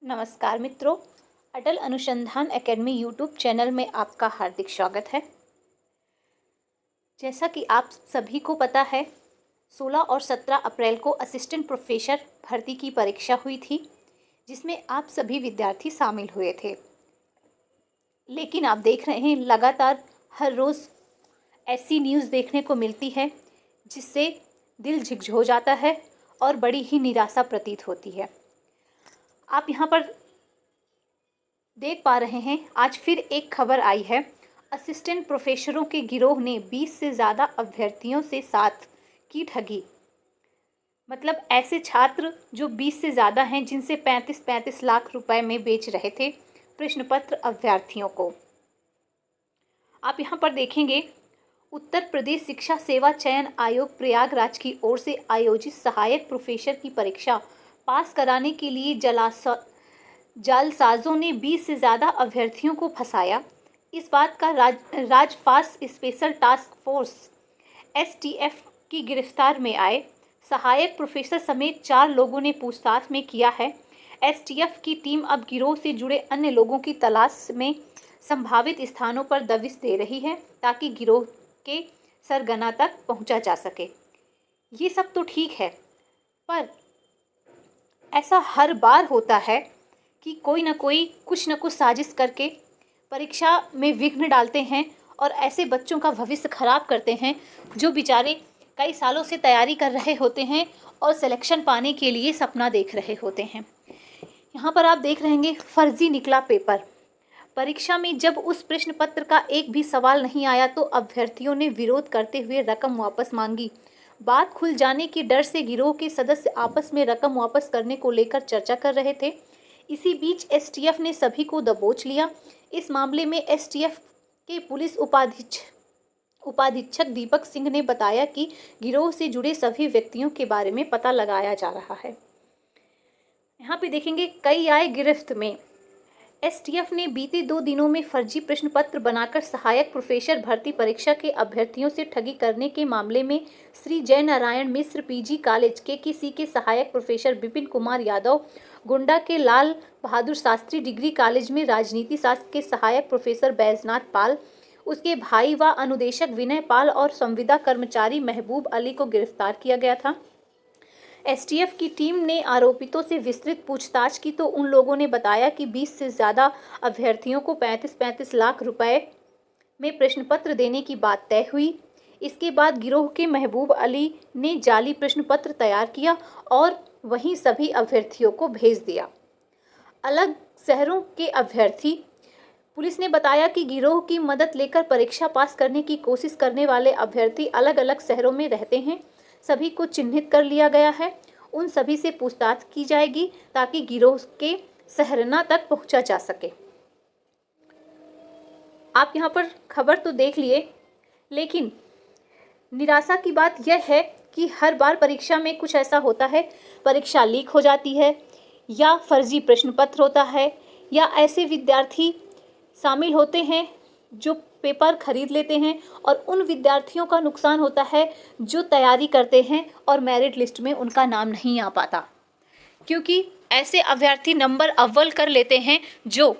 नमस्कार मित्रों, अटल अनुसंधान एकेडमी यूट्यूब चैनल में आपका हार्दिक स्वागत है। जैसा कि आप सभी को पता है, 16 और 17 अप्रैल को असिस्टेंट प्रोफेसर भर्ती की परीक्षा हुई थी, जिसमें आप सभी विद्यार्थी शामिल हुए थे। लेकिन आप देख रहे हैं, लगातार हर रोज़ ऐसी न्यूज़ देखने को मिलती है जिससे दिल झिकझो जाता है और बड़ी ही निराशा प्रतीत होती है। आप यहाँ पर देख पा रहे हैं, आज फिर एक खबर आई है। असिस्टेंट प्रोफेसरों के गिरोह ने 20 से ज़्यादा अभ्यर्थियों से साथ की ठगी। मतलब ऐसे छात्र जो 20 से ज़्यादा हैं, जिनसे 35-35 लाख रुपए में बेच रहे थे प्रश्न पत्र अभ्यर्थियों को। आप यहाँ पर देखेंगे, उत्तर प्रदेश शिक्षा सेवा चयन आयोग प्रयागराज की ओर से आयोजित सहायक प्रोफेसर की परीक्षा पास कराने के लिए जालसाजों ने 20 से ज़्यादा अभ्यर्थियों को फंसाया। इस बात का राजफास स्पेशल टास्क फोर्स एसटीएफ की गिरफ्तार में आए सहायक प्रोफेसर समेत 4 लोगों ने पूछताछ में किया है। एसटीएफ की टीम अब गिरोह से जुड़े अन्य लोगों की तलाश में संभावित स्थानों पर दबिश दे रही है, ताकि गिरोह के सरगना तक पहुंचा जा सके। ये सब तो ठीक है, पर ऐसा हर बार होता है कि कोई ना कोई कुछ न कुछ साजिश करके परीक्षा में विघ्न डालते हैं और ऐसे बच्चों का भविष्य खराब करते हैं जो बेचारे कई सालों से तैयारी कर रहे होते हैं और सिलेक्शन पाने के लिए सपना देख रहे होते हैं। यहाँ पर आप देख रहे हैं, फर्जी निकला पेपर। परीक्षा में जब उस प्रश्न पत्र का एक भी सवाल नहीं आया तो अभ्यर्थियों ने विरोध करते हुए रकम वापस मांगी। बात खुल जाने के डर से गिरोह के सदस्य आपस में रकम वापस करने को लेकर चर्चा कर रहे थे। इसी बीच एसटीएफ ने सभी को दबोच लिया। इस मामले में एसटीएफ के पुलिस उपाधीक्षक दीपक सिंह ने बताया कि गिरोह से जुड़े सभी व्यक्तियों के बारे में पता लगाया जा रहा है। यहाँ पे देखेंगे, कई आए गिरफ्त में। एसटीएफ ने बीते 2 दिनों में फर्जी प्रश्न पत्र बनाकर सहायक प्रोफेसर भर्ती परीक्षा के अभ्यर्थियों से ठगी करने के मामले में श्री जय Narayan Mishra PG college KKC के सहायक प्रोफेसर विपिन कुमार यादव, गोंडा के लाल बहादुर शास्त्री डिग्री कॉलेज में राजनीति शास्त्र के सहायक प्रोफेसर बैजनाथ पाल, उसके भाई व अनुदेशक विनय पाल और संविदा कर्मचारी महबूब अली को गिरफ्तार किया गया था। एसटीएफ की टीम ने आरोपितों से विस्तृत पूछताछ की तो उन लोगों ने बताया कि 20 से ज़्यादा अभ्यर्थियों को 35-35 लाख रुपए में प्रश्न पत्र देने की बात तय हुई। इसके बाद गिरोह के महबूब अली ने जाली प्रश्न पत्र तैयार किया और वहीं सभी अभ्यर्थियों को भेज दिया। अलग शहरों के अभ्यर्थी। पुलिस ने बताया कि गिरोह की मदद लेकर परीक्षा पास करने की कोशिश करने वाले अभ्यर्थी अलग अलग शहरों में रहते हैं। सभी को चिन्हित कर लिया गया है। उन सभी से पूछताछ की जाएगी ताकि गिरोह के सरगना तक पहुंचा जा सके। आप यहाँ पर खबर तो देख लिए, लेकिन निराशा की बात यह है कि हर बार परीक्षा में कुछ ऐसा होता है, परीक्षा लीक हो जाती है या फर्जी प्रश्न पत्र होता है या ऐसे विद्यार्थी शामिल होते हैं जो पेपर खरीद लेते हैं, और उन विद्यार्थियों का नुकसान होता है जो तैयारी करते हैं और मेरिट लिस्ट में उनका नाम नहीं आ पाता, क्योंकि ऐसे अभ्यर्थी नंबर अव्वल कर लेते हैं जो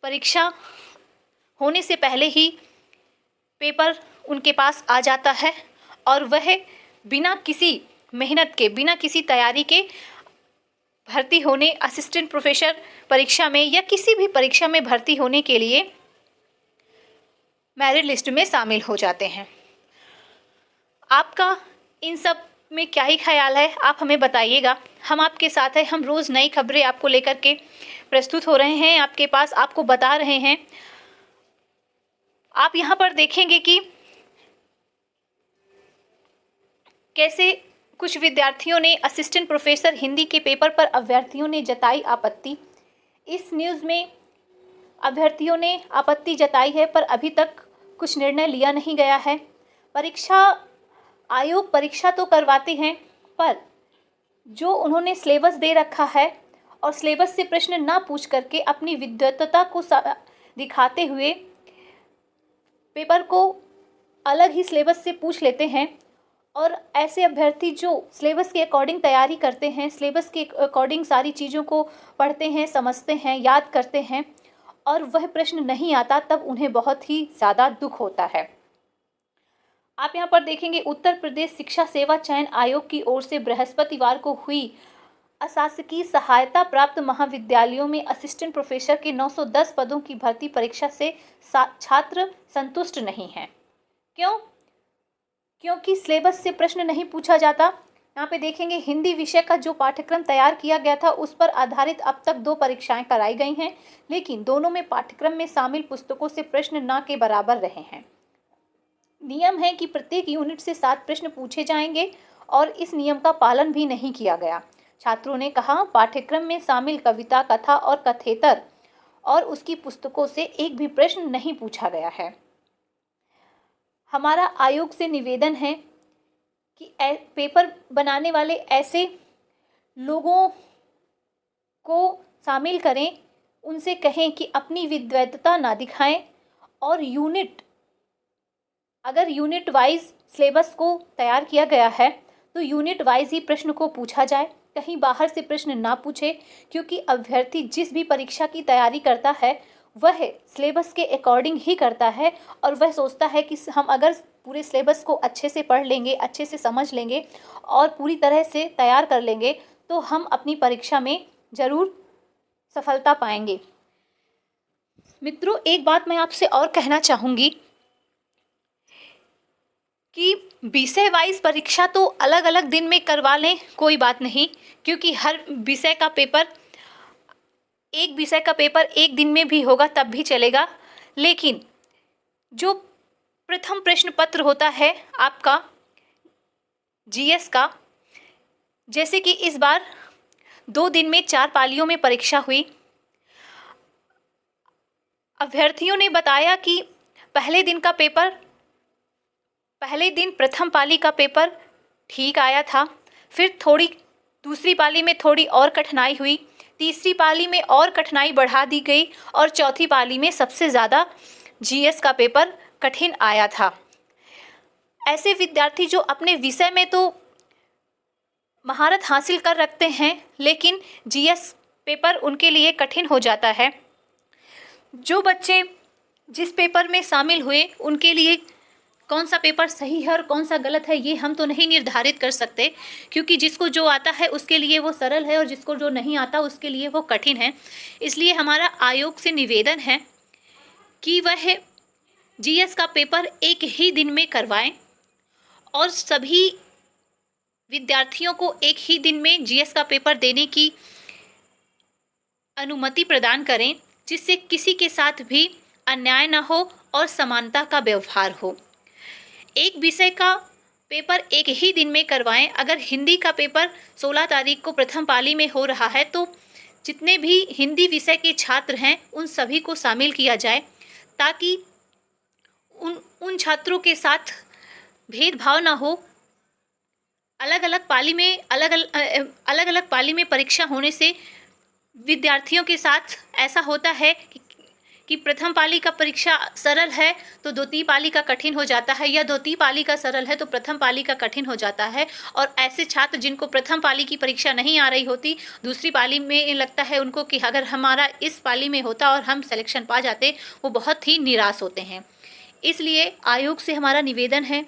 परीक्षा होने से पहले ही पेपर उनके पास आ जाता है और वह बिना किसी मेहनत के, बिना किसी तैयारी के भर्ती होने, असिस्टेंट प्रोफेसर परीक्षा में या किसी भी परीक्षा में भर्ती होने के लिए मेरिट लिस्ट में शामिल हो जाते हैं। आपका इन सब में क्या ही ख्याल है, आप हमें बताइएगा। हम आपके साथ हैं। हम रोज़ नई खबरें आपको लेकर के प्रस्तुत हो रहे हैं, आपके पास आपको बता रहे हैं। आप यहाँ पर देखेंगे कि कैसे कुछ विद्यार्थियों ने असिस्टेंट प्रोफेसर हिंदी के पेपर पर अभ्यर्थियों ने जताई आपत्ति। इस न्यूज़ में अभ्यर्थियों ने आपत्ति जताई है, पर अभी तक कुछ निर्णय लिया नहीं गया है। परीक्षा आयोग परीक्षा तो करवाते हैं, पर जो उन्होंने सिलेबस दे रखा है और सिलेबस से प्रश्न ना पूछ करके अपनी विद्वत्ता को दिखाते हुए पेपर को अलग ही सिलेबस से पूछ लेते हैं और ऐसे अभ्यर्थी जो सिलेबस के अकॉर्डिंग तैयारी करते हैं, सिलेबस के अकॉर्डिंग सारी चीज़ों को पढ़ते हैं, समझते हैं, याद करते हैं और वह प्रश्न नहीं आता, तब उन्हें बहुत ही ज़्यादा दुख होता है। आप यहाँ पर देखेंगे उत्तर प्रदेश शिक्षा सेवा चयन आयोग की ओर से बृहस्पतिवार को हुई अशासकीय सहायता प्राप्त महाविद्यालयों में असिस्टेंट प्रोफेसर के 910 पदों की भर्ती परीक्षा से छात्र संतुष्ट नहीं हैं। क्यों? क्योंकि सिलेबस से प्रश्न नहीं पूछा जाता। यहाँ पे देखेंगे हिंदी विषय का जो पाठ्यक्रम तैयार किया गया था उस पर आधारित अब तक 2 परीक्षाएं कराई गई हैं, लेकिन दोनों में पाठ्यक्रम में शामिल पुस्तकों से प्रश्न न के बराबर रहे हैं। नियम है कि प्रत्येक यूनिट से 7 प्रश्न पूछे जाएंगे और इस नियम का पालन भी नहीं किया गया। छात्रों ने कहा पाठ्यक्रम में शामिल कविता, कथा और कथेतर और उसकी पुस्तकों से एक भी प्रश्न नहीं पूछा गया है। हमारा आयोग से निवेदन है कि पेपर बनाने वाले ऐसे लोगों को शामिल करें, उनसे कहें कि अपनी विद्वत्ता ना दिखाएं और अगर यूनिट वाइज सिलेबस को तैयार किया गया है तो यूनिट वाइज ही प्रश्न को पूछा जाए, कहीं बाहर से प्रश्न ना पूछे, क्योंकि अभ्यर्थी जिस भी परीक्षा की तैयारी करता है वह सिलेबस के अकॉर्डिंग ही करता है और वह सोचता है कि हम अगर पूरे सिलेबस को अच्छे से पढ़ लेंगे, अच्छे से समझ लेंगे और पूरी तरह से तैयार कर लेंगे तो हम अपनी परीक्षा में ज़रूर सफलता पाएंगे। मित्रों, एक बात मैं आपसे और कहना चाहूँगी कि विषय वाइज परीक्षा तो अलग अलग दिन में करवा लें, कोई बात नहीं, क्योंकि हर विषय का पेपर एक दिन में भी होगा तब भी चलेगा। लेकिन जो प्रथम प्रश्न पत्र होता है आपका जीएस का, जैसे कि इस बार 2 दिन में 4 पालियों में परीक्षा हुई। अभ्यर्थियों ने बताया कि पहले दिन प्रथम पाली का पेपर ठीक आया था, फिर दूसरी पाली में थोड़ी और कठिनाई हुई, तीसरी पाली में और कठिनाई बढ़ा दी गई और चौथी पाली में सबसे ज़्यादा जीएस का पेपर कठिन आया था। ऐसे विद्यार्थी जो अपने विषय में तो महारत हासिल कर रखते हैं, लेकिन जीएस पेपर उनके लिए कठिन हो जाता है। जो बच्चे जिस पेपर में शामिल हुए उनके लिए कौन सा पेपर सही है और कौन सा गलत है ये हम तो नहीं निर्धारित कर सकते, क्योंकि जिसको जो आता है उसके लिए वो सरल है और जिसको जो नहीं आता उसके लिए वो कठिन है। इसलिए हमारा आयोग से निवेदन है कि वह जीएस का पेपर एक ही दिन में करवाएं और सभी विद्यार्थियों को एक ही दिन में जीएस का पेपर देने की अनुमति प्रदान करें, जिससे किसी के साथ भी अन्याय न हो और समानता का व्यवहार हो। एक विषय का पेपर एक ही दिन में करवाएं। अगर हिंदी का पेपर 16 तारीख को प्रथम पाली में हो रहा है तो जितने भी हिंदी विषय के छात्र हैं उन सभी को शामिल किया जाए, ताकि उन छात्रों के साथ भेदभाव ना हो। अलग अलग पाली में परीक्षा होने से विद्यार्थियों के साथ ऐसा होता है कि प्रथम पाली का परीक्षा सरल है तो द्वितीय पाली का कठिन हो जाता है, या द्वितीय पाली का सरल है तो प्रथम पाली का कठिन हो जाता है। और ऐसे छात्र जिनको प्रथम पाली की परीक्षा नहीं आ रही होती, दूसरी पाली में लगता है उनको कि अगर हमारा इस पाली में होता और हम सिलेक्शन पा जाते, वो बहुत ही निराश होते हैं। इसलिए आयोग से हमारा निवेदन है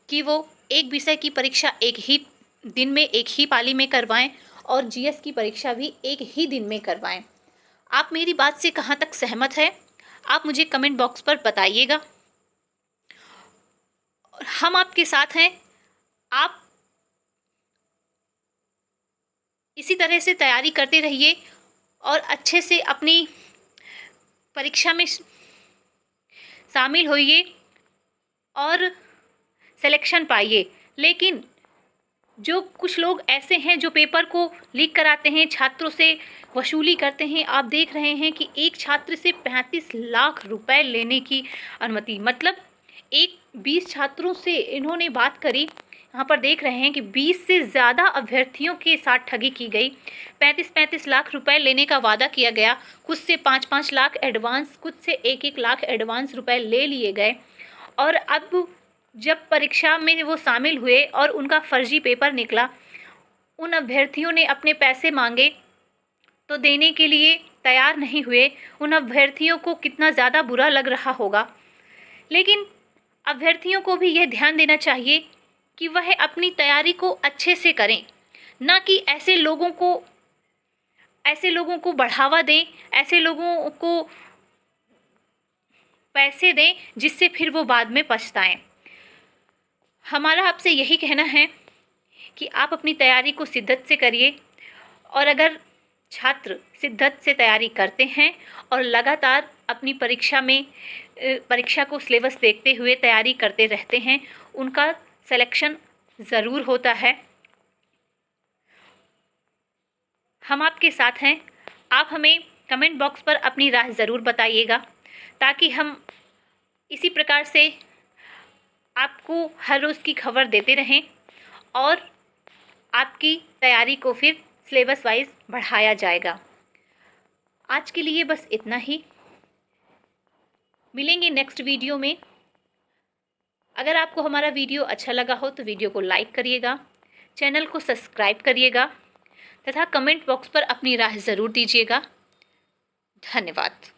कि वो एक विषय की परीक्षा एक ही दिन में एक ही पाली में करवाएं और जीएस की परीक्षा भी एक ही दिन में करवाएं। आप मेरी बात से कहाँ तक सहमत है, आप मुझे कमेंट बॉक्स पर बताइएगा। हम आपके साथ हैं। आप इसी तरह से तैयारी करते रहिए और अच्छे से अपनी परीक्षा में शामिल होइए और सिलेक्शन पाइए। लेकिन जो कुछ लोग ऐसे हैं जो पेपर को लीक कराते हैं, छात्रों से वसूली करते हैं, आप देख रहे हैं कि एक छात्र से 35 लाख रुपए लेने की अनुमति, मतलब 20 छात्रों से इन्होंने बात करी। यहाँ पर देख रहे हैं कि 20 से ज़्यादा अभ्यर्थियों के साथ ठगी की गई। 35 लाख रुपए लेने का वादा किया गया, कुछ से 5 लाख एडवांस, कुछ से 1 लाख एडवांस रुपए ले लिए गए और अब जब परीक्षा में वो शामिल हुए और उनका फर्जी पेपर निकला, उन अभ्यर्थियों ने अपने पैसे मांगे तो देने के लिए तैयार नहीं हुए। उन अभ्यर्थियों को कितना ज़्यादा बुरा लग रहा होगा। लेकिन अभ्यर्थियों को भी यह ध्यान देना चाहिए कि वह अपनी तैयारी को अच्छे से करें, ना कि ऐसे लोगों को बढ़ावा दें, ऐसे लोगों को पैसे दें जिससे फिर वो बाद में पछताएं। हमारा आपसे यही कहना है कि आप अपनी तैयारी को शिद्दत से करिए, और अगर छात्र शिद्दत से तैयारी करते हैं और लगातार अपनी परीक्षा को सिलेबस देखते हुए तैयारी करते रहते हैं, उनका सिलेक्शन ज़रूर होता है। हम आपके साथ हैं। आप हमें कमेंट बॉक्स पर अपनी राय ज़रूर बताइएगा, ताकि हम इसी प्रकार से आपको हर रोज़ की खबर देते रहें और आपकी तैयारी को फिर सिलेबस वाइज बढ़ाया जाएगा। आज के लिए बस इतना ही। मिलेंगे नेक्स्ट वीडियो में। अगर आपको हमारा वीडियो अच्छा लगा हो तो वीडियो को लाइक करिएगा, चैनल को सब्सक्राइब करिएगा तथा कमेंट बॉक्स पर अपनी राय ज़रूर दीजिएगा। धन्यवाद।